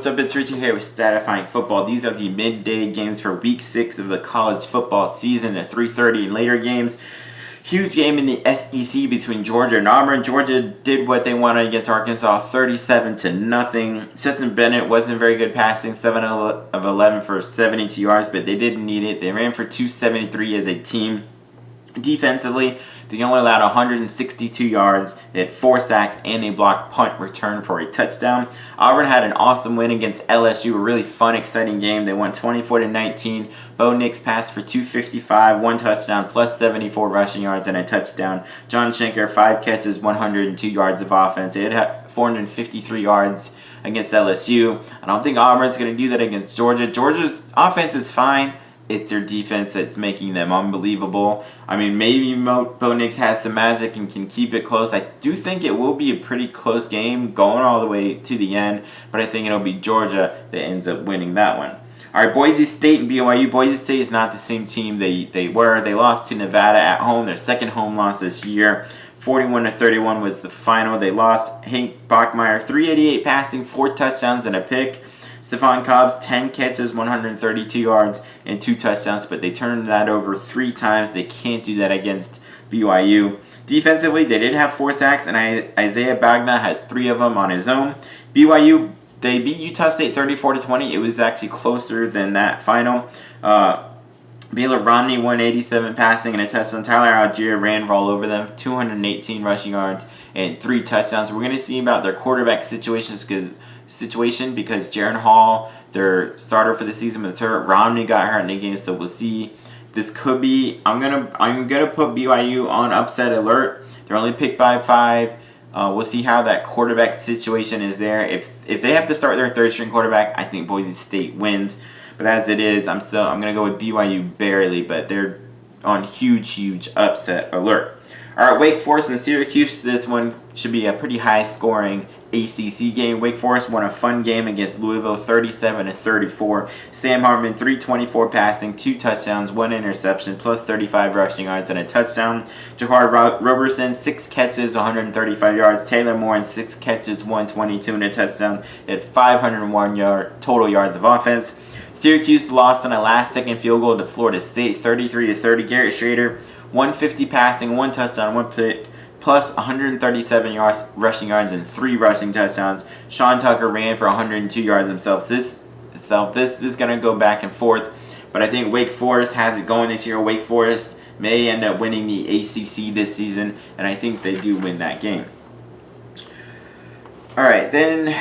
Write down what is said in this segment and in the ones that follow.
What's up, it's Richie here with Statifying Football. These are the midday games for Week 6 of the college football season, the 3:30 and later games. Huge game in the SEC between Georgia and Auburn. Georgia did what they wanted against Arkansas, 37-0. Stetson Bennett wasn't very good passing, 7 of 11 for 72 yards, but they didn't need it. They ran for 273 as a team. Defensively, they only allowed 162 yards. They had 4 sacks and a blocked punt return for a touchdown. Auburn had an awesome win against LSU, a really fun, exciting game. They won 24-19. Bo Nix passed for 255, 1 touchdown, plus 74 rushing yards and a touchdown. John Schenker, 5 catches, 102 yards of offense. They had 453 yards against LSU. I don't think Auburn's going to do that against Georgia. Georgia's offense is fine. It's their defense that's making them unbelievable. I mean, maybe Bo Nix has some magic and can keep it close. I do think it will be a pretty close game going all the way to the end, but I think it'll be Georgia that ends up winning that one. All right, Boise State and BYU. Boise State is not the same team they were. They lost to Nevada at home, their second home loss this year. 41-31 was the final. They lost. Hank Bachmeier, 388 passing, 4 touchdowns and a pick. Stephon Cobbs, 10 catches, 132 yards, and 2 touchdowns, but they turned that over 3 times. They can't do that against BYU. Defensively, they did have 4 sacks, and Isaiah Bagna had 3 of them on his own. BYU, they beat Utah State 34-20. It was actually closer than that final. Baylor Romney, 187 passing and a touchdown. Tyler Algier ran for all over them, 218 rushing yards and 3 touchdowns. We're going to see about their quarterback situation because Jaron Hall, their starter for the season, was hurt. Romney got hurt in the game, so we'll see. This could be. I'm gonna put BYU on upset alert. They're only picked by 5. We'll see how that quarterback situation is there. If they have to start their 3rd-string quarterback, I think Boise State wins. But as it is, I'm gonna go with BYU barely, but they're on huge upset alert. All right, Wake Forest and Syracuse. This one should be a pretty high-scoring ACC game. Wake Forest won a fun game against Louisville, 37-34. Sam Hartman, 324 passing, 2 touchdowns, 1 interception, plus 35 rushing yards and a touchdown. Jahar Roberson, 6 catches, 135 yards. Taylor Moore, 6 catches, 122 and a touchdown. At 501 total yards of offense. Syracuse lost on a last-second field goal to Florida State, 33-30. Garrett Schrader, 150 passing, 1 touchdown, 1 pick, plus 137 yards, rushing yards and 3 rushing touchdowns. Sean Tucker ran for 102 yards himself. This is going to go back and forth, but I think Wake Forest has it going this year. Wake Forest may end up winning the ACC this season, and I think they do win that game. All right, then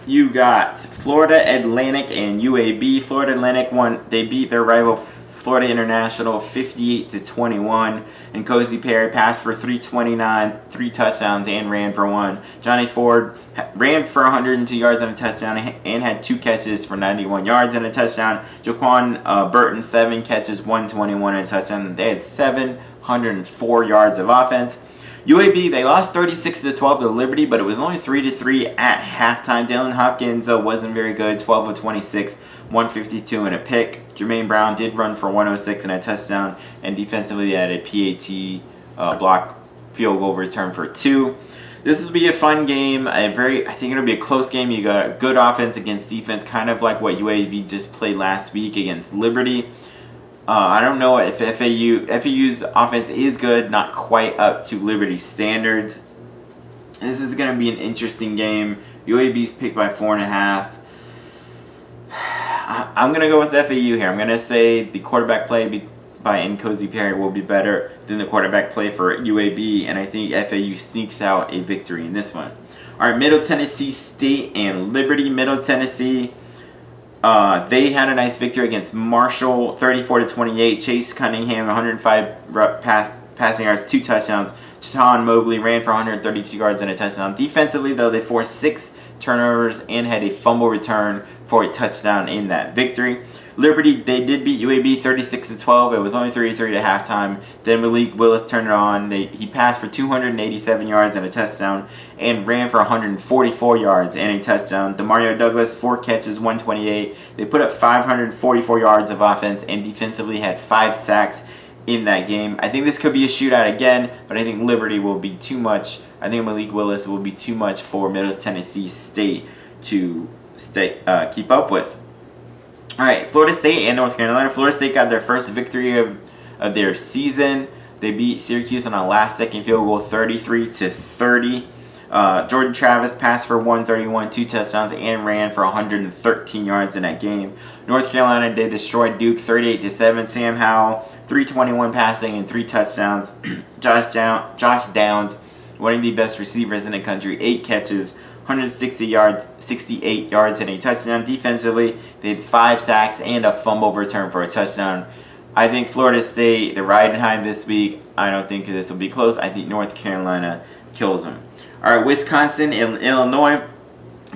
you got Florida Atlantic and UAB. Florida Atlantic won. They beat their rival Florida International 58-21, and Cozy Perry passed for 329, 3 touchdowns, and ran for 1. Johnny Ford ran for 102 yards and a touchdown and had 2 catches for 91 yards and a touchdown. Jaquan Burton, 7 catches, 121 and a touchdown. They had 704 yards of offense. UAB, they lost 36-12 to Liberty, but it was only 3-3 at halftime. Dylan Hopkins wasn't very good, 12 of 26, 152 and a pick. Jermaine Brown did run for 106 and a touchdown, and defensively they had a PAT block field goal return for 2. This will be a fun game. I think it'll be a close game. You got a good offense against defense, kind of like what UAB just played last week against Liberty. I don't know if FAU's offense is good, not quite up to Liberty's standards. This is going to be an interesting game. UAB's picked by 4.5. I'm going to go with FAU here. I'm going to say the quarterback play by Nkosi Perry will be better than the quarterback play for UAB, and I think FAU sneaks out a victory in this one. All right, Middle Tennessee State and Liberty. Middle Tennessee, they had a nice victory against Marshall, 34-28. Chase Cunningham, 105 passing yards, 2 touchdowns. Chaton Mobley ran for 132 yards and a touchdown. Defensively, though, they forced 6 turnovers and had a fumble return for a touchdown in that victory. Liberty, they did beat UAB 36-12. It was only 33 at halftime. Then Malik Willis turned it on. He passed for 287 yards and a touchdown and ran for 144 yards and a touchdown. Demario Douglas, 4 catches, 128. They put up 544 yards of offense and defensively had 5 sacks in that game. I think this could be a shootout again, but I think Liberty will be too much. I think Malik Willis will be too much for Middle Tennessee State to keep up with. All right, Florida State and North Carolina. Florida State got their first victory of their season. They beat Syracuse on a last-second field goal, 33-30. Jordan Travis passed for 131, 2 touchdowns, and ran for 113 yards in that game. North Carolina, they destroyed Duke 38-7. Sam Howell, 321 passing and 3 touchdowns. Josh Downs, one of the best receivers in the country, 8 catches, 160 yards, 68 yards, and a touchdown. Defensively, they had 5 sacks and a fumble return for a touchdown. I think Florida State, they're riding high this week. I don't think this will be close. I think North Carolina kills them. All right, Wisconsin and Illinois,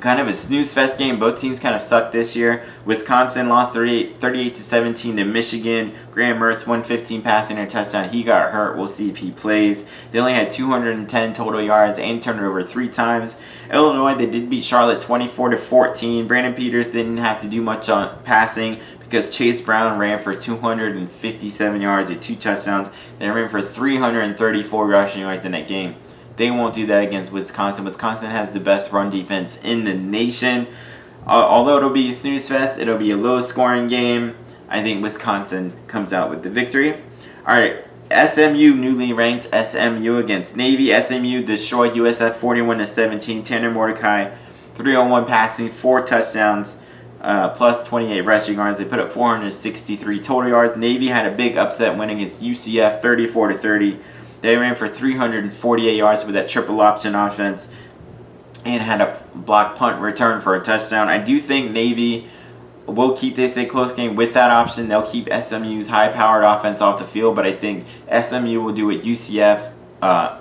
kind of a snooze fest game. Both teams kind of sucked this year. Wisconsin lost 38-17 to Michigan. Graham Mertz, 115 passing and a touchdown. He got hurt. We'll see if he plays. They only had 210 total yards and turned it over 3 times. Illinois, they did beat Charlotte 24-14. Brandon Peters didn't have to do much on passing because Chase Brown ran for 257 yards and 2 touchdowns. They ran for 334 rushing yards in that game. They won't do that against Wisconsin. Wisconsin has the best run defense in the nation. Although it'll be a snooze fest, it'll be a low-scoring game. I think Wisconsin comes out with the victory. All right, SMU, newly ranked SMU against Navy. SMU destroyed USF 41-17. Tanner Mordecai, 301 passing, 4 touchdowns, plus 28 rushing yards. They put up 463 total yards. Navy had a big upset win against UCF 34-30. They ran for 348 yards with that triple option offense and had a block punt return for a touchdown. I do think Navy will keep this a close game with that option. They'll keep SMU's high-powered offense off the field, but I think SMU will do what UCF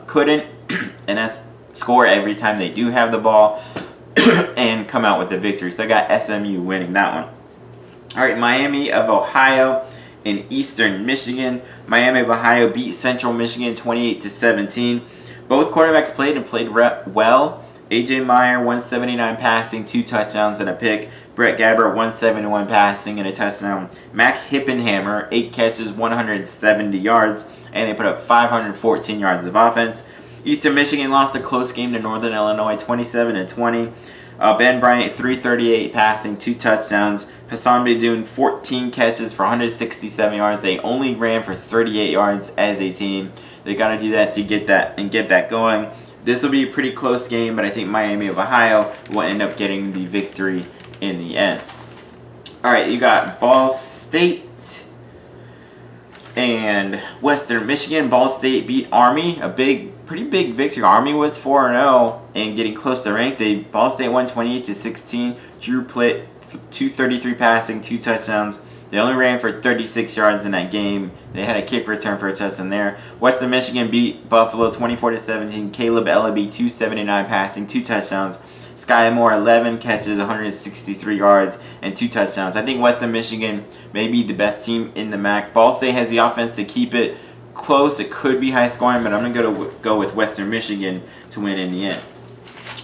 couldn't, and that's score every time they do have the ball and come out with the victory. So I got SMU winning that one. All right, Miami of Ohio in Eastern Michigan. Miami of Ohio beat Central Michigan 28-17. Both quarterbacks played well. A.J. Meyer, 179 passing, 2 touchdowns and a pick. Brett Gabbert, 171 passing and a touchdown. Mac Hippenhammer, 8 catches, 170 yards, and they put up 514 yards of offense. Eastern Michigan lost a close game to Northern Illinois, 27-20. Ben Bryant, 338 passing, 2 touchdowns. Hassan Beydoun, 14 catches for 167 yards. They only ran for 38 yards as a team. They got to do that to get that going. This will be a pretty close game, but I think Miami of Ohio will end up getting the victory in the end. All right, you got Ball State and Western Michigan. Ball State beat Army, pretty big victory. Army was 4-0 and getting close to rank. Ball State won 28-16. Drew Plitt, 233 passing, 2 touchdowns. They only ran for 36 yards in that game. They had a kick return for a touchdown there. Western Michigan beat Buffalo 24-17. Caleb Ellaby, 279 passing, 2 touchdowns. Sky Moore, 11 catches, 163 yards, and 2 touchdowns. I think Western Michigan may be the best team in the MAC. Ball State has the offense to keep it close. It could be high scoring, but I'm going to go with Western Michigan to win in the end.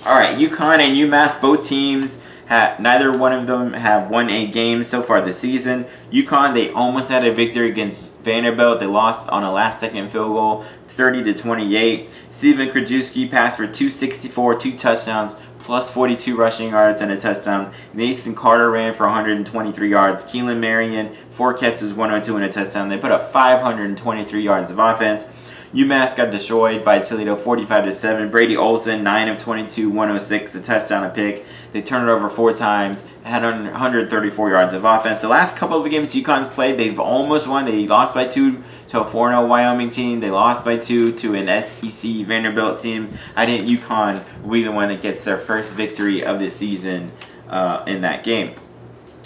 All right, UConn and UMass, both teams, neither one of them have won a game so far this season. UConn, they almost had a victory against Vanderbilt. They lost on a last-second field goal, 30-28. Steven Krajewski passed for 264, 2 touchdowns, plus 42 rushing yards and a touchdown. Nathan Carter ran for 123 yards. Keelan Marion, 4 catches, 102 and a touchdown. They put up 523 yards of offense. UMass got destroyed by Toledo 45-7. Brady Olson, 9 of 22, 106, a touchdown, a pick. They turned it over 4 times, had 134 yards of offense. The last couple of games UConn's played, they've almost won. They lost by 2 to a 4-0 Wyoming team. They lost by 2 to an SEC Vanderbilt team. I think UConn will be the one that gets their first victory of the season in that game.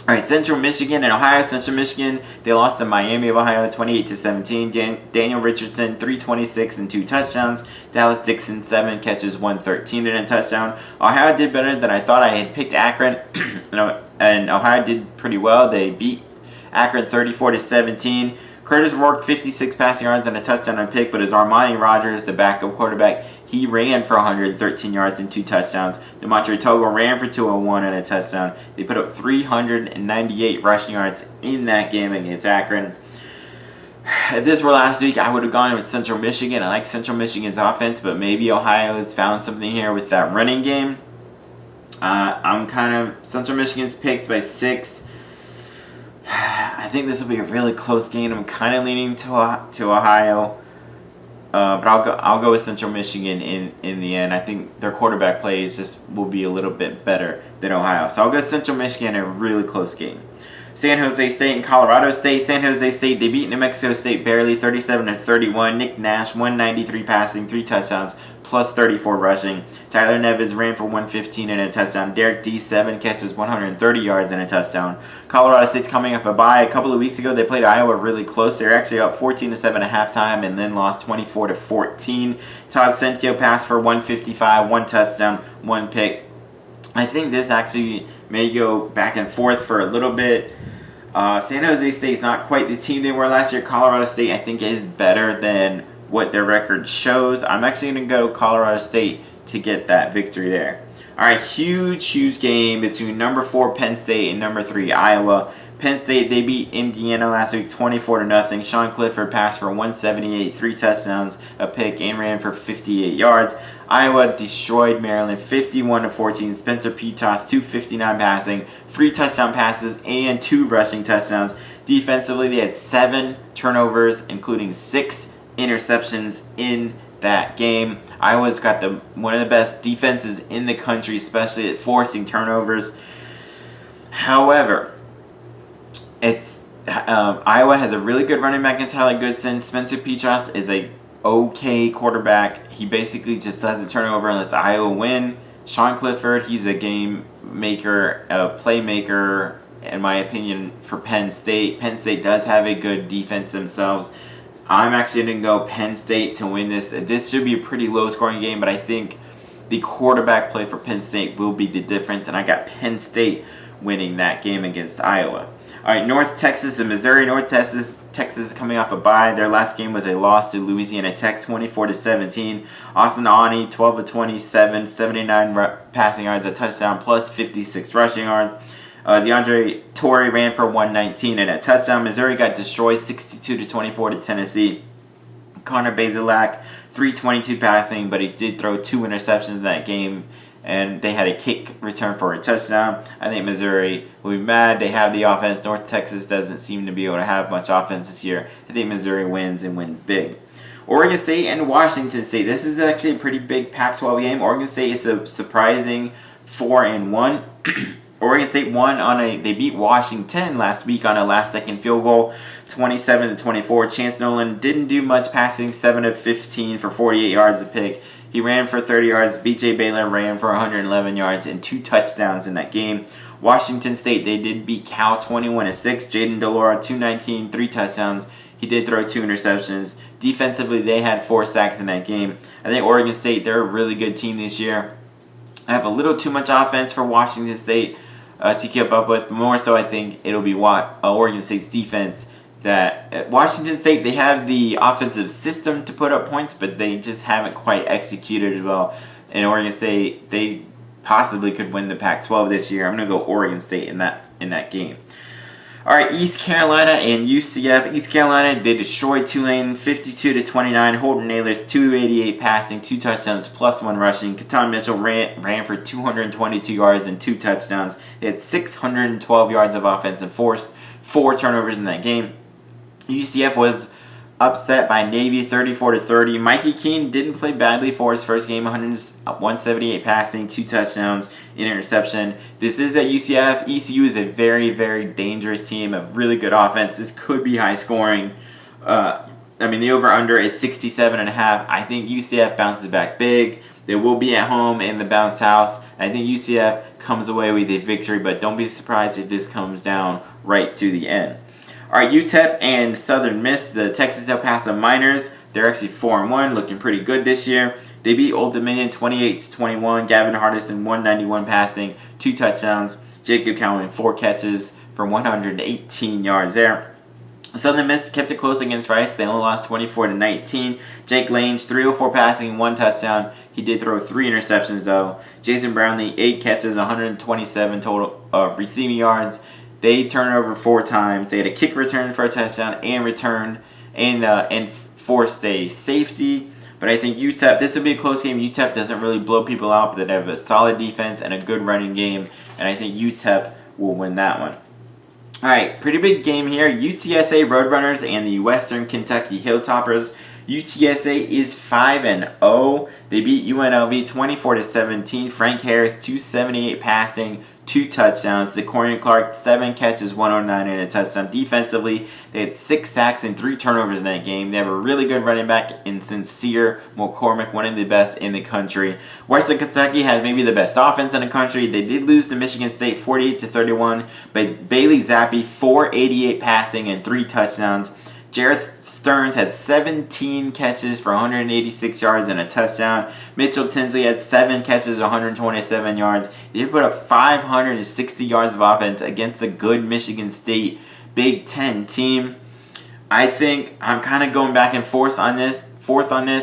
All right, Central Michigan and Ohio. Central Michigan, they lost to Miami of Ohio 28-17. Daniel Richardson, 326 and 2 touchdowns. Dallas Dixon, 7 catches, 113 and a touchdown. Ohio did better than I thought. I had picked Akron, and Ohio did pretty well. They beat Akron 34-17. Curtis Rourke, 56 passing yards and a touchdown and pick, but as Armani Rogers, the backup quarterback, he ran for 113 yards and 2 touchdowns. Demontre Togo ran for 201 and a touchdown. They put up 398 rushing yards in that game against Akron. If this were last week, I would have gone with Central Michigan. I like Central Michigan's offense, but maybe Ohio has found something here with that running game. I'm kind of Central Michigan's picked by 6. I think this will be a really close game. I'm kind of leaning to Ohio, but I'll go with Central Michigan in the end. I think their quarterback play will be a little bit better than Ohio, so I'll go Central Michigan in a really close game. San Jose State and Colorado State. San Jose State, they beat New Mexico State barely, 37-31. Nick Nash, 193 passing, 3 touchdowns, plus 34 rushing. Tyler Nevins ran for 115 and a touchdown. Derek D, 7 catches, 130 yards and a touchdown. Colorado State's coming off a bye. A couple of weeks ago, they played Iowa really close. They're actually up 14-7 at halftime and then lost 24-14. Todd Senkio passed for 155, 1 touchdown, 1 pick. I think this actually may go back and forth for a little bit. San Jose State's not quite the team they were last year. Colorado State, I think, is better than what their record shows. I'm actually going to go Colorado State to get that victory there. All right, huge game between number 4 Penn State and number 3 Iowa. Penn State, they beat Indiana last week 24-0. Sean Clifford passed for 178, 3 touchdowns, a pick, and ran for 58 yards. Iowa destroyed Maryland 51-14. Spencer Petras, 259 passing, 3 touchdown passes, and 2 rushing touchdowns. Defensively, they had 7 turnovers, including 6 interceptions in that game. Iowa's got one of the best defenses in the country, especially at forcing turnovers. However, Iowa has a really good running back in Tyler Goodson. Spencer Petras is a okay quarterback. He basically just doesn't turn over and lets Iowa win. Sean Clifford, he's a game maker, a playmaker, in my opinion, for Penn State. Penn State does have a good defense themselves. I'm actually going to go Penn State to win this. This should be a pretty low-scoring game, but I think the quarterback play for Penn State will be the difference, and I got Penn State winning that game against Iowa. All right, North Texas and Missouri. North Texas is coming off a bye. Their last game was a loss to Louisiana Tech, 24-17. Austin Aune, 12-27, 79 passing yards, a touchdown, plus 56 rushing yards. DeAndre Torrey ran for 119 and a touchdown. Missouri got destroyed 62-24 to Tennessee. Connor Bazelak, 322 passing, but he did throw 2 interceptions in that game, and they had a kick return for a touchdown. I think Missouri will be mad. They have the offense. North Texas doesn't seem to be able to have much offense this year. I think Missouri wins and wins big. Oregon State and Washington State. This is actually a pretty big Pac-12 game. Oregon State is a surprising 4-1. Oregon State they beat Washington last week on a last-second field goal, 27-24. Chance Nolan didn't do much passing, 7 of 15 for 48 yards a pick. He ran for 30 yards. B.J. Baylor ran for 111 yards and 2 touchdowns in that game. Washington State, they did beat Cal 21-6. Jaden Delora, 219, 3 touchdowns. He did throw 2 interceptions. Defensively, they had 4 sacks in that game. I think Oregon State, they're a really good team this year. I have a little too much offense for Washington State to keep up with. More so, I think it'll be Oregon State's defense. That Washington State, they have the offensive system to put up points, but they just haven't quite executed as well. And Oregon State, they possibly could win the Pac-12 this year. I'm going to go Oregon State in that game. All right, East Carolina and UCF. East Carolina, they destroyed Tulane 52-29. Holden Naylor's 288 passing, 2 touchdowns, plus 1 rushing. Keaton Mitchell ran for 222 yards and 2 touchdowns. They had 612 yards of offense and forced 4 turnovers in that game. UCF was upset by Navy 34-30. Mikey Keene didn't play badly for his first game, 178 passing, 2 touchdowns, an interception. This is at UCF. ECU is a very, very dangerous team, a really good offense. This could be high scoring. The over-under is 67.5. I think UCF bounces back big. They will be at home in the bounce house. I think UCF comes away with a victory, but don't be surprised if this comes down right to the end. All right, UTEP and Southern Miss, the Texas El Paso Miners, they're actually 4-1, looking pretty good this year. They beat Old Dominion 28-21. Gavin Hardison, 191 passing, 2 touchdowns. Jacob Cowan, 4 catches for 118 yards there. Southern Miss kept it close against Rice. They only lost 24-19. Jake Lange, 304 passing, 1 touchdown. He did throw 3 interceptions, though. Jason Brownlee, 8 catches, 127 total receiving yards. They turned it over 4 times. They had a kick return for a touchdown and forced a safety. But I think UTEP, this will be a close game. UTEP doesn't really blow people out, but they have a solid defense and a good running game. And I think UTEP will win that one. Alright, pretty big game here. UTSA Roadrunners and the Western Kentucky Hilltoppers. UTSA is 5-0. They beat UNLV 24-17. Frank Harris 278 passing, 2 touchdowns. DeCornian Clark 7 catches, 109 and a touchdown. Defensively, they had 6 sacks and 3 turnovers in that game. They have a really good running back in Sincere McCormick, one of the best in the country. Western Kentucky has maybe the best offense in the country. They did lose to Michigan State 48-31, but Bailey Zappi 488 passing and 3 touchdowns. Jareth Stearns had 17 catches for 186 yards and a touchdown. Mitchell Tinsley had 7 catches, 127 yards. They put up 560 yards of offense against a good Michigan State Big Ten team. I think I'm kind of going back and forth on this.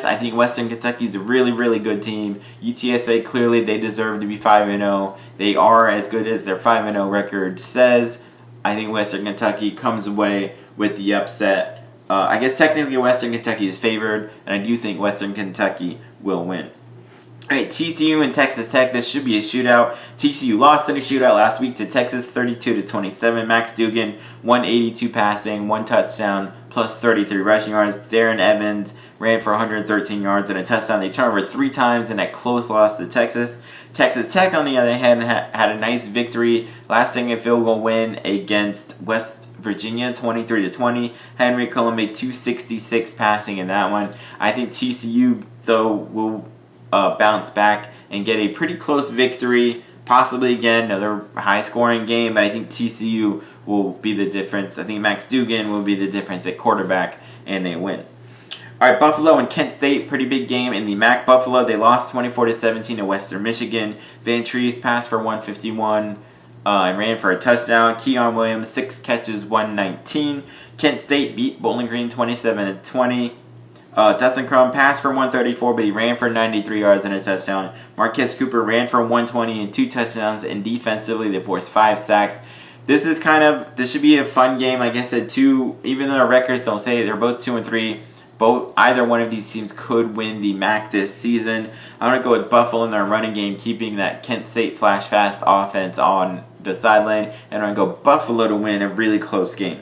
I think Western Kentucky is a really, really good team. UTSA, clearly, they deserve to be 5-0. They are as good as their 5-0 record says. I think Western Kentucky comes away with the upset. I guess technically Western Kentucky is favored, and I do think Western Kentucky will win. Alright, TCU and Texas Tech. This should be a shootout. TCU lost in a shootout last week to Texas 32-27. Max Dugan, 182 passing, 1 touchdown, plus 33 rushing yards. Darren Evans ran for 113 yards and a touchdown. They turned over 3 times in that close loss to Texas. Texas Tech, on the other hand, had a nice victory. Last second field goal win against West Virginia, 23-20. Henry Cullen made 266 passing in that one. I think TCU, though, will bounce back and get a pretty close victory. Possibly, again, another high-scoring game, but I think TCU will be the difference. I think Max Dugan will be the difference at quarterback, and they win. All right, Buffalo and Kent State, pretty big game in the MAC. Buffalo, they lost 24-17 to Western Michigan. Van Trees passed for 151 and ran for a touchdown. Keon Williams, 6 catches, 119. Kent State beat Bowling Green 27-20. Dustin Crum passed for 134, but he ran for 93 yards and a touchdown. Marquez Cooper ran for 120 and 2 touchdowns, and defensively they forced 5 sacks. This should be a fun game. Like I said, even though our records don't say it, they're both 2-3. Either one of these teams could win the MAC this season. I'm going to go with Buffalo in their running game, keeping that Kent State flash fast offense on the sideline. And I'm going to go Buffalo to win a really close game.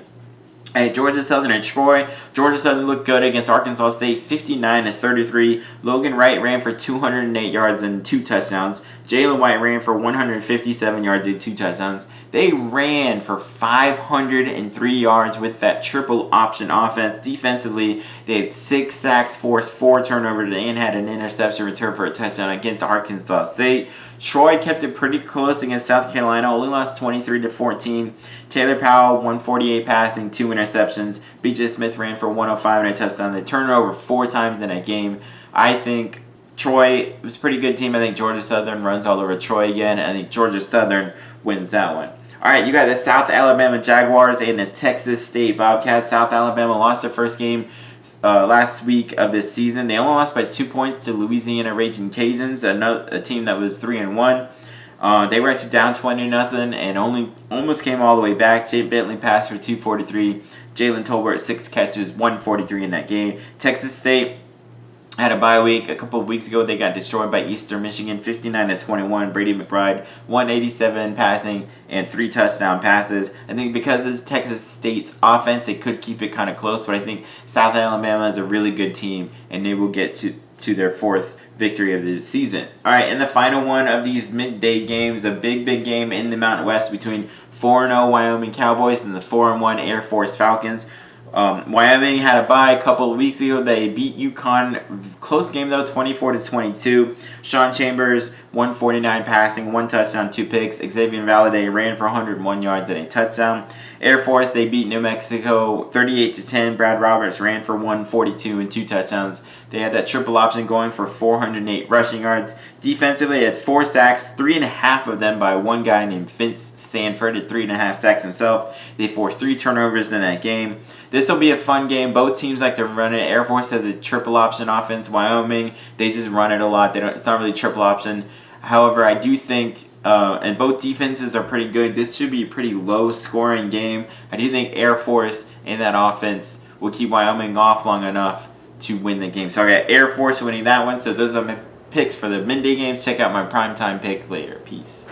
Hey, Georgia Southern and Troy. Georgia Southern looked good against Arkansas State, 59-33. Logan Wright ran for 208 yards and 2 touchdowns. Jalen White ran for 157 yards and 2 touchdowns. They ran for 503 yards with that triple option offense. Defensively, they had 6 sacks, forced 4 turnovers, and had an interception return for a touchdown against Arkansas State. Troy kept it pretty close against South Carolina, only lost 23-14. Taylor Powell, 148 passing, 2 interceptions. B.J. Smith ran for 105 and a touchdown. They turned it over 4 times in that game. I think Troy was a pretty good team. I think Georgia Southern runs all over Troy again. I think Georgia Southern wins that one. All right, you got the South Alabama Jaguars and the Texas State Bobcats. South Alabama lost their first game last week of this season. They only lost by 2 points to Louisiana Raging Cajuns, a team that was 3-1. They were actually down 20-0 and almost came all the way back. Jay Bentley passed for 243. Jalen Tolbert 6 catches, 143 in that game. Texas State had a bye week a couple of weeks ago. They got destroyed by Eastern Michigan, 59-21. Brady McBride, 187 passing and 3 touchdown passes. I think because of Texas State's offense, they could keep it kind of close. But I think South Alabama is a really good team, and they will get to their 4th victory of the season. All right, and the final one of these midday games, a big game in the Mountain West between 4-0 Wyoming Cowboys and the 4-1 Air Force Falcons. Wyoming had a bye a couple of weeks ago. They beat UConn. Close game though, 24-22. Sean Chambers, 149 passing, 1 touchdown, 2 picks. Xavier Valladay ran for 101 yards and a touchdown. Air Force, they beat New Mexico 38-10. Brad Roberts ran for 142 and 2 touchdowns. They had that triple option going for 408 rushing yards. Defensively, they had 4 sacks, 3.5 of them by one guy named Vince Sanford at 3.5 sacks himself. They forced 3 turnovers in that game. This will be a fun game. Both teams like to run it. Air Force has a triple option offense. Wyoming, they just run it a lot. It's not really triple option. However, I do think, and both defenses are pretty good, this should be a pretty low-scoring game. I do think Air Force and that offense will keep Wyoming off long enough to win the game. So I got Air Force winning that one. So those are my picks for the midday games. Check out my primetime picks later. Peace.